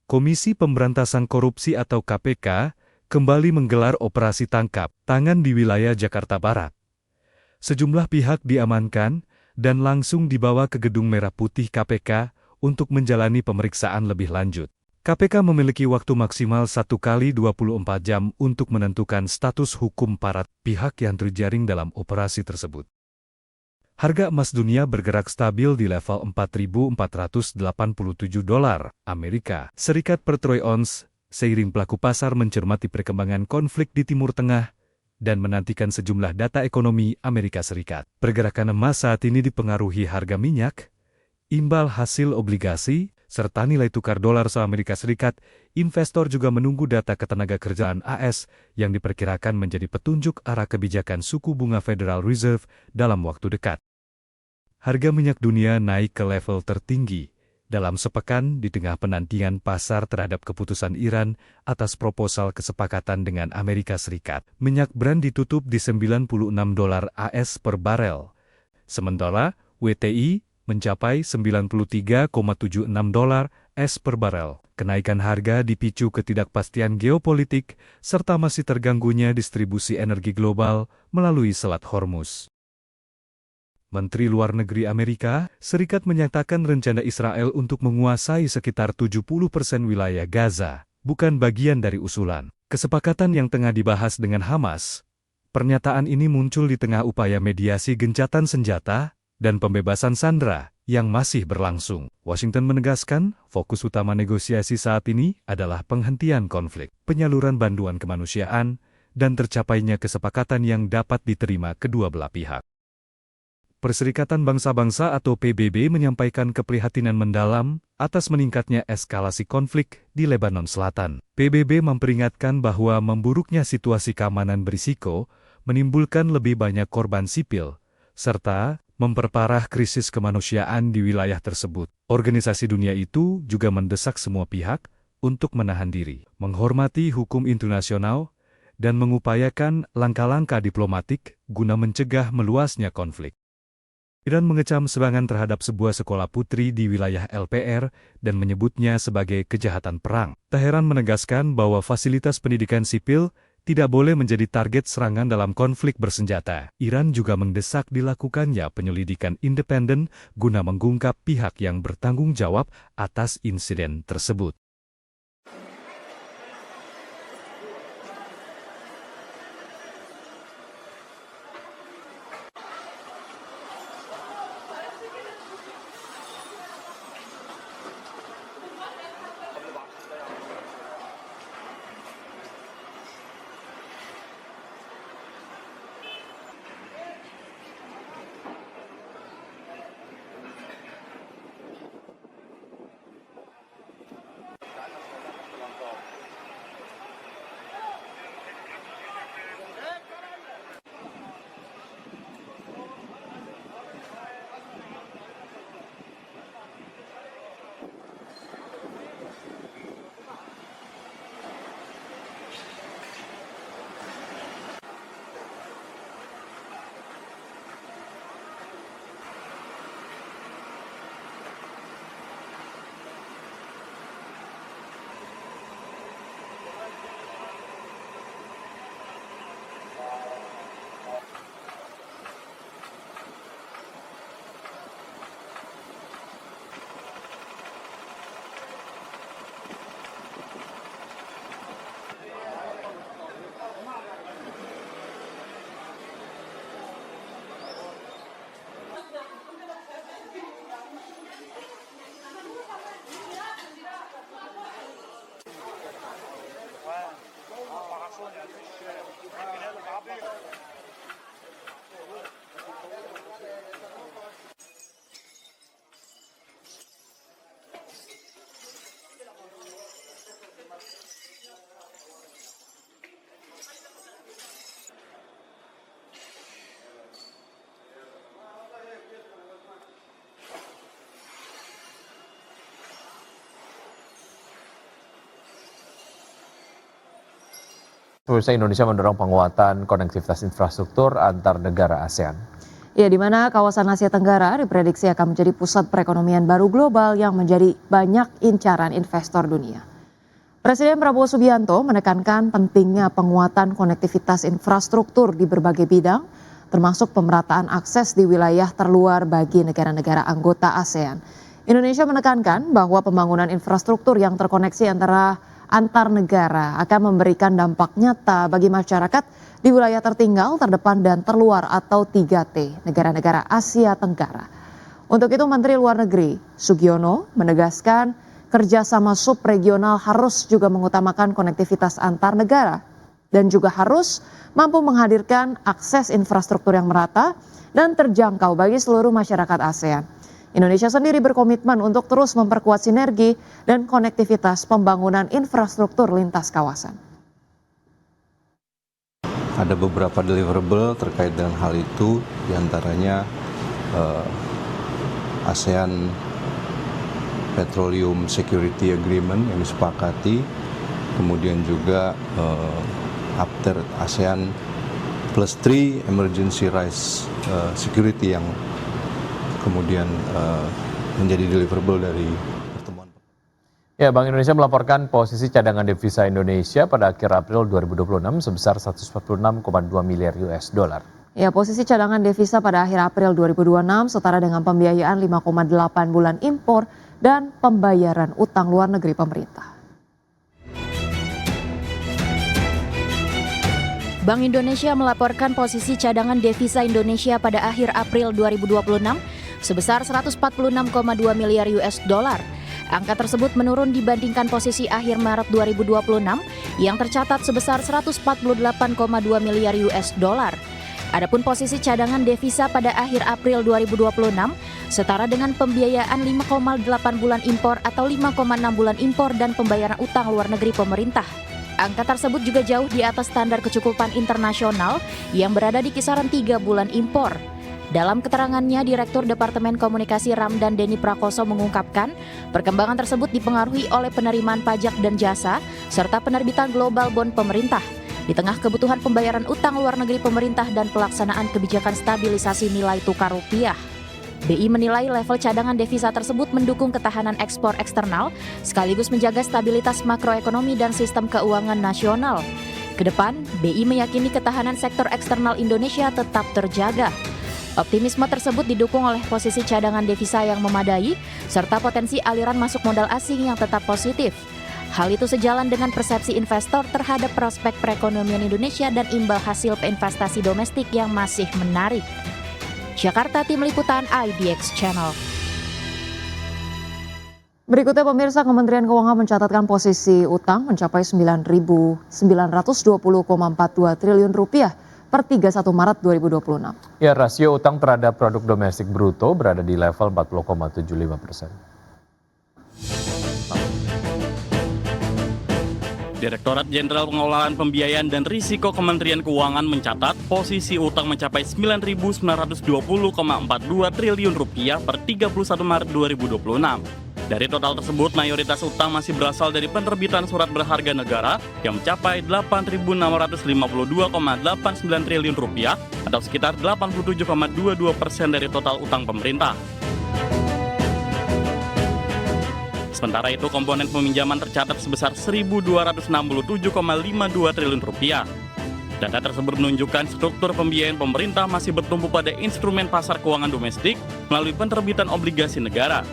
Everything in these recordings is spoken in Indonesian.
Komisi Pemberantasan Korupsi atau KPK kembali menggelar operasi tangkap tangan di wilayah Jakarta Barat. Sejumlah pihak diamankan dan langsung dibawa ke Gedung Merah Putih KPK untuk menjalani pemeriksaan lebih lanjut. KPK memiliki waktu maksimal 1 kali 24 jam untuk menentukan status hukum para pihak yang terjaring dalam operasi tersebut. Harga emas dunia bergerak stabil di level $4.487 Amerika Serikat per troy ounce, seiring pelaku pasar mencermati perkembangan konflik di Timur Tengah dan menantikan sejumlah data ekonomi Amerika Serikat. Pergerakan emas saat ini dipengaruhi harga minyak, imbal hasil obligasi, serta nilai tukar dolar se-Amerika Serikat. Investor juga menunggu data ketenagakerjaan AS yang diperkirakan menjadi petunjuk arah kebijakan suku bunga Federal Reserve dalam waktu dekat. Harga minyak dunia naik ke level tertinggi dalam sepekan di tengah penantian pasar terhadap keputusan Iran atas proposal kesepakatan dengan Amerika Serikat. Minyak Brent ditutup di $96 AS per barel, sementara WTI mencapai $93,76 AS per barel. Kenaikan harga dipicu ketidakpastian geopolitik serta masih terganggunya distribusi energi global melalui Selat Hormuz. Menteri Luar Negeri Amerika Serikat menyatakan rencana Israel untuk menguasai sekitar 70% wilayah Gaza bukan bagian dari usulan kesepakatan yang tengah dibahas dengan Hamas. Pernyataan ini muncul di tengah upaya mediasi gencatan senjata dan pembebasan sandera yang masih berlangsung. Washington menegaskan fokus utama negosiasi saat ini adalah penghentian konflik, penyaluran bantuan kemanusiaan, dan tercapainya kesepakatan yang dapat diterima kedua belah pihak. Perserikatan Bangsa-Bangsa atau PBB menyampaikan keprihatinan mendalam atas meningkatnya eskalasi konflik di Lebanon Selatan. PBB memperingatkan bahwa memburuknya situasi keamanan berisiko menimbulkan lebih banyak korban sipil, serta memperparah krisis kemanusiaan di wilayah tersebut. Organisasi dunia itu juga mendesak semua pihak untuk menahan diri, menghormati hukum internasional, dan mengupayakan langkah-langkah diplomatik guna mencegah meluasnya konflik. Iran mengecam serangan terhadap sebuah sekolah putri di wilayah LPR dan menyebutnya sebagai kejahatan perang. Teheran menegaskan bahwa fasilitas pendidikan sipil tidak boleh menjadi target serangan dalam konflik bersenjata. Iran juga mendesak dilakukannya penyelidikan independen guna mengungkap pihak yang bertanggung jawab atas insiden tersebut. Pemirsa, Indonesia mendorong penguatan konektivitas infrastruktur antar negara ASEAN. Ya, di mana kawasan Asia Tenggara diprediksi akan menjadi pusat perekonomian baru global yang menjadi banyak incaran investor dunia. Presiden Prabowo Subianto menekankan pentingnya penguatan konektivitas infrastruktur di berbagai bidang, termasuk pemerataan akses di wilayah terluar bagi negara-negara anggota ASEAN. Indonesia menekankan bahwa pembangunan infrastruktur yang terkoneksi antar negara akan memberikan dampak nyata bagi masyarakat di wilayah tertinggal, terdepan, dan terluar atau 3T, negara-negara Asia Tenggara. Untuk itu Menteri Luar Negeri Sugiono menegaskan kerjasama subregional harus juga mengutamakan konektivitas antar negara dan juga harus mampu menghadirkan akses infrastruktur yang merata dan terjangkau bagi seluruh masyarakat ASEAN. Indonesia sendiri berkomitmen untuk terus memperkuat sinergi dan konektivitas pembangunan infrastruktur lintas kawasan. Ada beberapa deliverable terkait dengan hal itu, diantaranya ASEAN Petroleum Security Agreement yang disepakati, kemudian juga after ASEAN Plus 3 Emergency Rice Security yang kemudian menjadi deliverable dari pertemuan. Ya, Bank Indonesia melaporkan posisi cadangan devisa Indonesia pada akhir April 2026 sebesar 146,2 miliar US dollar. Ya, posisi cadangan devisa pada akhir April 2026 setara dengan pembiayaan 5,8 bulan impor dan pembayaran utang luar negeri pemerintah. Bank Indonesia melaporkan posisi cadangan devisa Indonesia pada akhir April 2026 sebesar 146,2 miliar US dollar. Angka tersebut menurun dibandingkan posisi akhir Maret 2026 yang tercatat sebesar 148,2 miliar US dollar. Adapun posisi cadangan devisa pada akhir April 2026 setara dengan pembiayaan 5,8 bulan impor atau 5,6 bulan impor dan pembayaran utang luar negeri pemerintah. Angka tersebut juga jauh di atas standar kecukupan internasional yang berada di kisaran 3 bulan impor. Dalam keterangannya, Direktur Departemen Komunikasi Ramdan Denny Prakoso mengungkapkan, perkembangan tersebut dipengaruhi oleh penerimaan pajak dan jasa serta penerbitan global bond pemerintah. Di tengah kebutuhan pembayaran utang luar negeri pemerintah dan pelaksanaan kebijakan stabilisasi nilai tukar rupiah. BI menilai level cadangan devisa tersebut mendukung ketahanan ekspor eksternal, sekaligus menjaga stabilitas makroekonomi dan sistem keuangan nasional. Kedepan, BI meyakini ketahanan sektor eksternal Indonesia tetap terjaga. Optimisme tersebut didukung oleh posisi cadangan devisa yang memadai, serta potensi aliran masuk modal asing yang tetap positif. Hal itu sejalan dengan persepsi investor terhadap prospek perekonomian Indonesia dan imbal hasil investasi domestik yang masih menarik. Jakarta, Tim Liputan IDX Channel. Berikutnya pemirsa, Kementerian Keuangan mencatatkan posisi utang mencapai 9.920,42 triliun rupiah per 31 Maret 2026. Ya, rasio utang terhadap produk domestik bruto berada di level 40,75%. Direktorat Jenderal Pengelolaan Pembiayaan dan Risiko Kementerian Keuangan mencatat posisi utang mencapai 9.920,42 triliun rupiah per 31 Maret 2026. Dari total tersebut, mayoritas utang masih berasal dari penerbitan surat berharga negara yang mencapai 8.652,89 triliun rupiah atau sekitar 87,22% dari total utang pemerintah. Sementara itu, komponen peminjaman tercatat sebesar 1.267,52 triliun rupiah. Data tersebut menunjukkan struktur pembiayaan pemerintah masih bertumpu pada instrumen pasar keuangan domestik melalui penerbitan obligasi negara.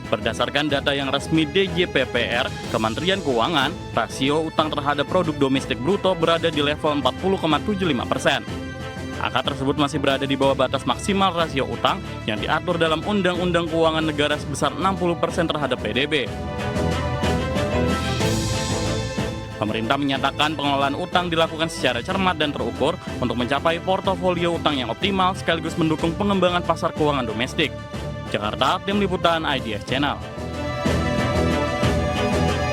Berdasarkan data yang resmi DJPPR, Kementerian Keuangan, rasio utang terhadap produk domestik bruto berada di level 40,75%. Angka tersebut masih berada di bawah batas maksimal rasio utang yang diatur dalam Undang-Undang Keuangan Negara sebesar 60% terhadap PDB. Pemerintah menyatakan pengelolaan utang dilakukan secara cermat dan terukur untuk mencapai portofolio utang yang optimal sekaligus mendukung pengembangan pasar keuangan domestik. Jakarta, Tim Liputan IDX Channel.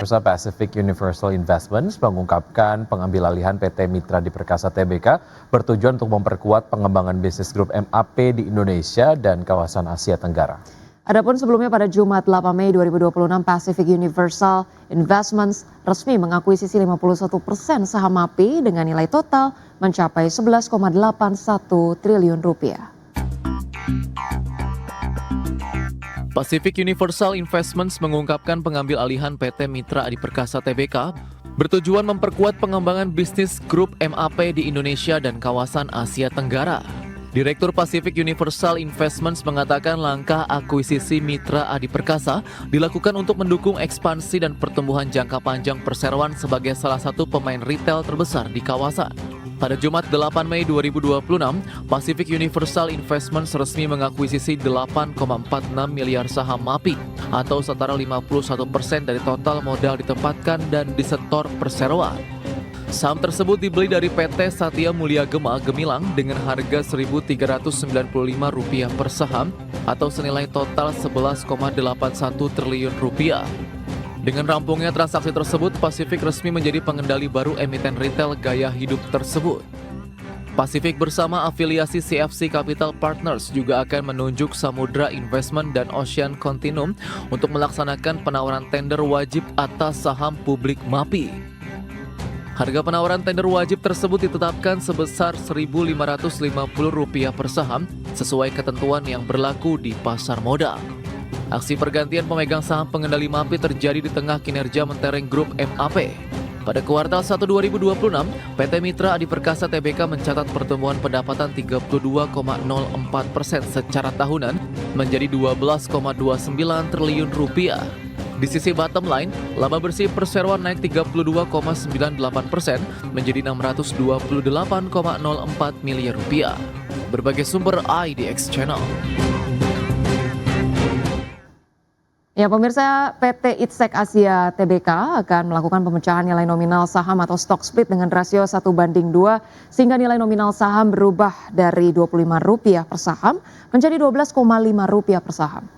Pacific Universal Investments mengungkapkan pengambil alihan PT Mitra Diperkasa Tbk bertujuan untuk memperkuat pengembangan bisnis grup MAP di Indonesia dan kawasan Asia Tenggara. Adapun sebelumnya pada Jumat 8 Mei 2026, Pacific Universal Investments resmi mengakuisisi 51% saham MAP dengan nilai total mencapai 11,81 triliun rupiah. Pacific Universal Investments mengungkapkan pengambil alihan PT Mitra Adi Perkasa Tbk bertujuan memperkuat pengembangan bisnis grup MAP di Indonesia dan kawasan Asia Tenggara. Direktur Pacific Universal Investments mengatakan langkah akuisisi Mitra Adi Perkasa dilakukan untuk mendukung ekspansi dan pertumbuhan jangka panjang perseroan sebagai salah satu pemain retail terbesar di kawasan. Pada Jumat 8 Mei 2026, Pacific Universal Investments resmi mengakuisisi 8,46 miliar saham MAPI atau setara 51% dari total modal ditempatkan dan disetor perseroan. Saham tersebut dibeli dari PT Satya Mulia Gema Gemilang dengan harga Rp1.395 per saham atau senilai total Rp11,81 triliun. Dengan rampungnya transaksi tersebut, Pacific resmi menjadi pengendali baru emiten retail gaya hidup tersebut. Pacific bersama afiliasi CFC Capital Partners juga akan menunjuk Samudra Investment dan Ocean Continuum untuk melaksanakan penawaran tender wajib atas saham publik MAPI. Harga penawaran tender wajib tersebut ditetapkan sebesar Rp1.550 per saham sesuai ketentuan yang berlaku di pasar modal. Aksi pergantian pemegang saham pengendali MAPI terjadi di tengah kinerja mentereng grup MAP. Pada kuartal 1 2026, PT Mitra Adi Perkasa Tbk mencatat pertumbuhan pendapatan 32,04% secara tahunan menjadi Rp12,29 triliun. Di sisi bottom line, laba bersih perseroan naik 32,98% menjadi Rp628,04 miliar. Berbagai sumber IDX Channel. Ya, pemirsa, PT Itsek Asia Tbk akan melakukan pemecahan nilai nominal saham atau stock split dengan rasio 1:2 sehingga nilai nominal saham berubah dari Rp25 per saham menjadi Rp12,5 per saham.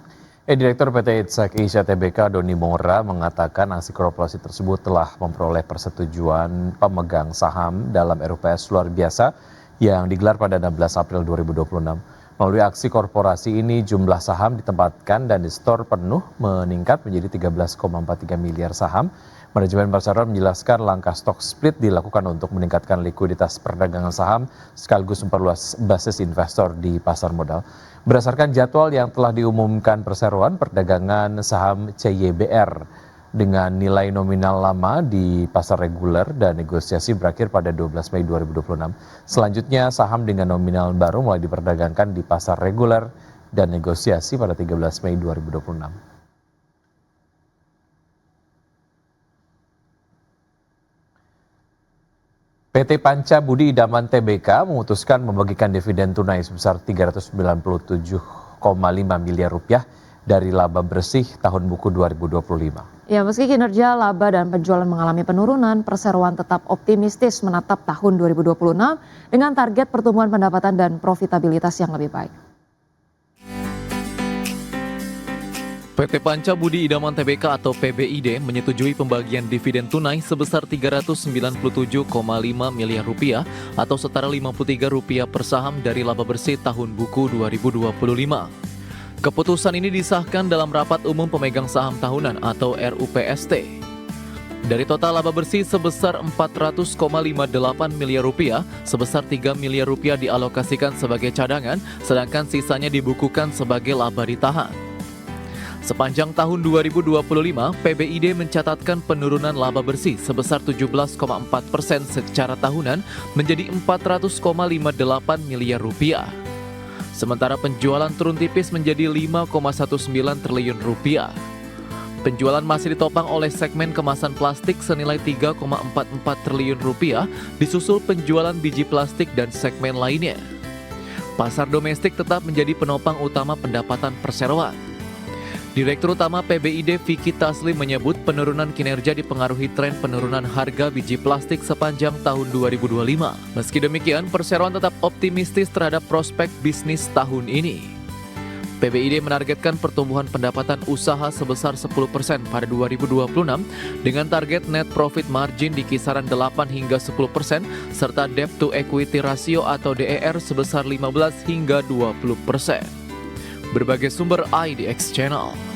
Direktur PT Itsek Asia Tbk Doni Mora mengatakan aksi korporasi tersebut telah memperoleh persetujuan pemegang saham dalam RUPS luar biasa yang digelar pada 16 April 2026. Melalui aksi korporasi ini jumlah saham ditempatkan dan di-store penuh meningkat menjadi 13,43 miliar saham. Manajemen perseroan menjelaskan langkah stock split dilakukan untuk meningkatkan likuiditas perdagangan saham sekaligus memperluas basis investor di pasar modal. Berdasarkan jadwal yang telah diumumkan perseroan, perdagangan saham CYBR dengan nilai nominal lama di pasar reguler dan negosiasi berakhir pada 12 Mei 2026. Selanjutnya saham dengan nominal baru mulai diperdagangkan di pasar reguler dan negosiasi pada 13 Mei 2026. PT Panca Budi Idaman Tbk memutuskan membagikan dividen tunai sebesar Rp397,5 miliar dari laba bersih tahun buku 2025. Ya, meski kinerja laba dan penjualan mengalami penurunan, perseroan tetap optimistis menatap tahun 2026 dengan target pertumbuhan pendapatan dan profitabilitas yang lebih baik. PT Panca Budi Idaman Tbk atau PBID menyetujui pembagian dividen tunai sebesar Rp397,5 miliar atau setara Rp53 per saham dari laba bersih tahun buku 2025. Keputusan ini disahkan dalam rapat umum pemegang saham tahunan atau RUPST. Dari total laba bersih sebesar Rp400,58 miliar, sebesar Rp3 miliar dialokasikan sebagai cadangan, sedangkan sisanya dibukukan sebagai laba ditahan. Sepanjang tahun 2025, PBID mencatatkan penurunan laba bersih sebesar 17,4% secara tahunan menjadi Rp400,58 miliar. Sementara penjualan turun tipis menjadi Rp5,19 triliun. Penjualan masih ditopang oleh segmen kemasan plastik senilai Rp3,44 triliun, disusul penjualan biji plastik dan segmen lainnya. Pasar domestik tetap menjadi penopang utama pendapatan perseroan. Direktur Utama PBID Vicky Taslim menyebut penurunan kinerja dipengaruhi tren penurunan harga biji plastik sepanjang tahun 2025. Meski demikian, perseroan tetap optimistis terhadap prospek bisnis tahun ini. PBID menargetkan pertumbuhan pendapatan usaha sebesar 10% pada 2026 dengan target net profit margin di kisaran 8 hingga 10% serta debt to equity ratio atau DER sebesar 15 hingga 20%. Berbagai sumber IDX Channel.